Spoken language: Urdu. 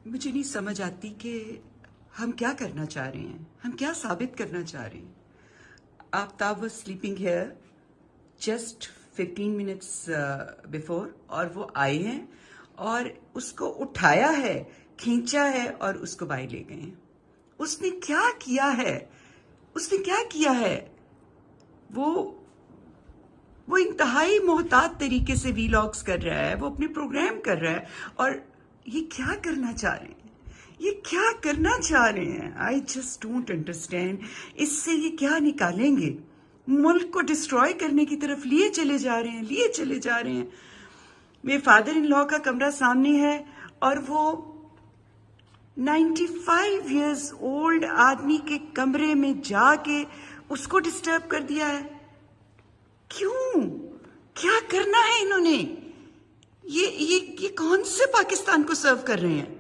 مجھے نہیں سمجھ آتی کہ ہم کیا کرنا چاہ رہے ہیں، ہم کیا ثابت کرنا چاہ رہے ہیں. Aftab was sleeping here just 15 minutes before, اور وہ آئے ہیں اور اس کو اٹھایا ہے، کھینچا ہے اور اس کو باہر لے گئے ہیں. اس نے کیا کیا ہے؟ اس نے کیا کیا ہے؟ وہ انتہائی محتاط طریقے سے ویلاگز کر رہا ہے، وہ اپنے پروگرام کر رہا ہے، اور یہ کیا کرنا چاہ رہے ہیں؟ یہ کیا کرنا چاہ رہے ہیں؟ I just don't understand. اس سے یہ کیا نکالیں گے؟ ملک کو ڈسٹروائے کرنے کی طرف لیے چلے جا رہے ہیں. میرے فادر ان لا کا کمرہ سامنے ہے اور وہ 95 ایئرز اولڈ آدمی کے کمرے میں جا کے اس کو ڈسٹرب کر دیا ہے. کیوں؟ کیا کرنا ہے انہوں نے؟ یہ کون سے پاکستان کو سرو کر رہے ہیں؟